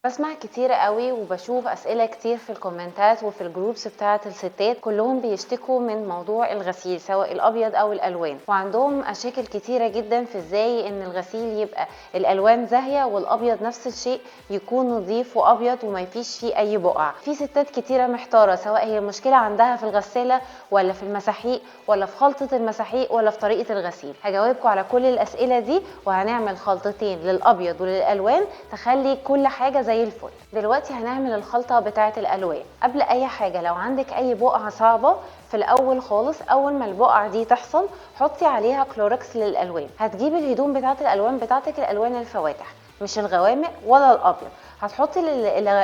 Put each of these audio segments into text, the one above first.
بسمع كتير قوي وبشوف أسئلة كتير في الكومنتات وفي الجروبس بتاعة الستات، كلهم بيشتكوا من موضوع الغسيل سواء الأبيض أو الألوان، وعندهم مشاكل كتيرة جدا في ازاي ان الغسيل يبقى الألوان زاهية والأبيض نفس الشيء يكون نظيف وأبيض وما فيش فيه أي بقع. في ستات كتيرة محتارة سواء هي المشكلة عندها في الغسالة ولا في المساحيق ولا في خلطة المساحيق ولا في طريقة الغسيل. هجاوبكم على كل الأسئلة دي وهنعمل خلطتين للأبيض وللألوان تخلي كل حاجة زي الفل. دلوقتي هنعمل الخلطة بتاعة الألوان. قبل أي حاجة لو عندك أي بقعة صعبة في الأول خالص، أول ما البقعة دي تحصل حطي عليها كلوركس للألوان. هتجيبي الهدوم بتاعة الألوان بتاعتك الألوان الفواتح مش الغوامق ولا الأبيض. هتحطي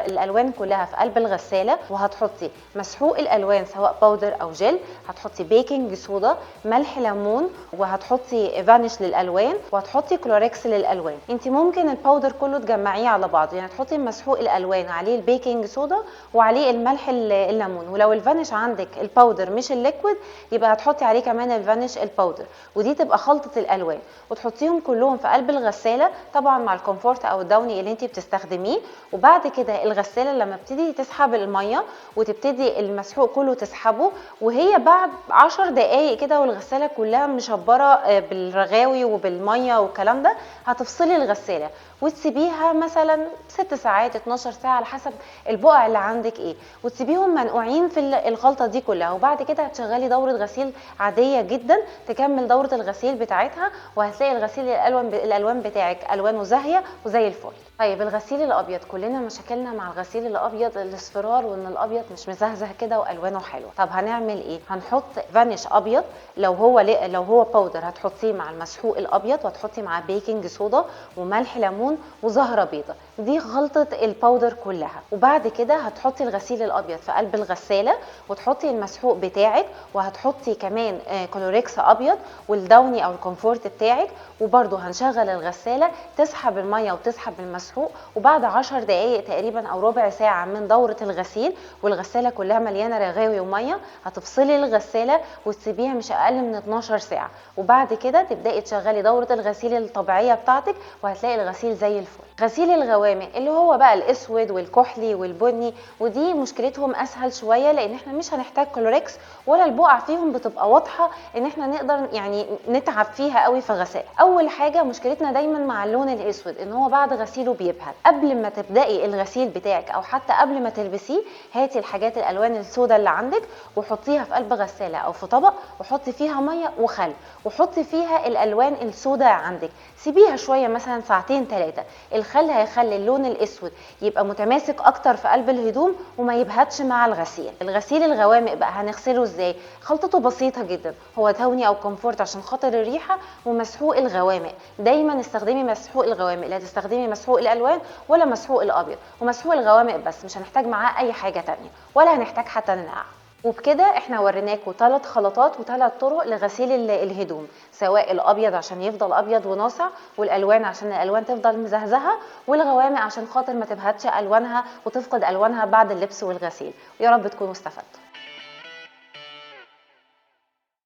الألوان كلها في قلب الغسالة وهتحطي مسحوق الألوان سواء باودر أو جل، هتحطي بيكنج صودا، ملح ليمون، وهتحطي فانيش للألوان، وهتحطي كلوركس للألوان. انت ممكن الباودر كله تجمعيه على بعض، يعني تحطي مسحوق الألوان عليه البيكنج صودا وعليه الملح الليمون، ولو الفانيش عندك الباودر مش الليكويد يبقى هتحطي عليه كمان الفانيش الباودر، ودي تبقى خلطة الألوان. وتحطيهم كلهم في قلب الغسالة طبعا مع الكومفورت أو الدوني اللي انت بتستخدميه. وبعد كده الغسالة لما بتبتدي تسحب المية وتبتدي المسحوق كله تسحبه، وهي بعد 10 دقايق كده والغسالة كلها مشبرة بالرغاوي وبالمية والكلام ده، هتفصلي الغسالة وتسيبيها مثلا 6 ساعات 12 ساعة على حسب البقع اللي عندك ايه، وتسيبيهم منقوعين في الخلطة دي كلها. وبعد كده هتشغلي دورة غسيل عادية جدا تكمل دورة الغسيل بتاعتها، وهتلاقي الغسيل الألوان بتاعك ألوانه زاهية وزي الفل. طيب الغسيل الابيض، كلنا مشاكلنا مع الغسيل الابيض الاصفرار وان الابيض مش مزهزه كده والوانه حلوه. طب هنعمل ايه؟ هنحط فانيش ابيض، لو هو باودر هتحطيه مع المسحوق الابيض، وهتحطي معاه بيكنج صودا وملح ليمون وزهره بيضه، دي خلطه الباودر كلها. وبعد كده هتحطي الغسيل الابيض في قلب الغساله وتحطي المسحوق بتاعك، وهتحطي كمان كلوريكس ابيض والدوني او الكومفورت بتاعك، وبرده هنشغل الغساله تسحب الميه وتسحب المسحوق. وبعد 10 دقايق تقريبا او ربع ساعه من دوره الغسيل والغساله كلها مليانه رغاوي وميه، هتفصلي الغساله وتسيبيها مش اقل من 12 ساعه. وبعد كده تبداي تشغلي دوره الغسيل الطبيعيه بتاعتك وهتلاقي الغسيل زي الفل. غسيل الغوامق اللي هو بقى الاسود والكحلي والبني، ودي مشكلتهم اسهل شويه لان احنا مش هنحتاج كلوركس ولا البقع فيهم بتبقى واضحه ان احنا نقدر يعني نتعب فيها قوي في غسالة. اول حاجه مشكلتنا دايما مع اللون الاسود ان هو بعد غسيله بيبهت. قبل ما تبداي الغسيل بتاعك او حتى قبل ما تلبسيه، هاتي الحاجات الالوان السوداء اللي عندك وحطيها في قلب غساله او في طبق، وحطي فيها ميه وخل، وحطي فيها الالوان السوداء عندك، سيبيها شويه مثلا ساعتين 3. الخل هيخلي اللون الاسود يبقى متماسك اكتر في قلب الهدوم وما يبهتش مع الغسيل. الغسيل الغوامق بقى هنغسله ازاي؟ خلطته بسيطه جدا، هو توني او كومفورت عشان خاطر الريحه، ومسحوق الغوامق. دايما استخدمي مسحوق الغوامق، لا تستخدمي مسحوق الالوان ولا مسحوق الابيض. ومسحوق الغوامق بس، مش هنحتاج معاه اي حاجه تانية ولا هنحتاج حتى ننقع. وبكده احنا وريناكم 3 خلطات و3 طرق لغسيل الهدوم، سواء الابيض عشان يفضل ابيض وناصع، والالوان عشان الالوان تفضل مزهزهه، والغوامق عشان خاطر ما تبهتش الوانها وتفقد الوانها بعد اللبس والغسيل. يا رب تكونوا استفدتوا.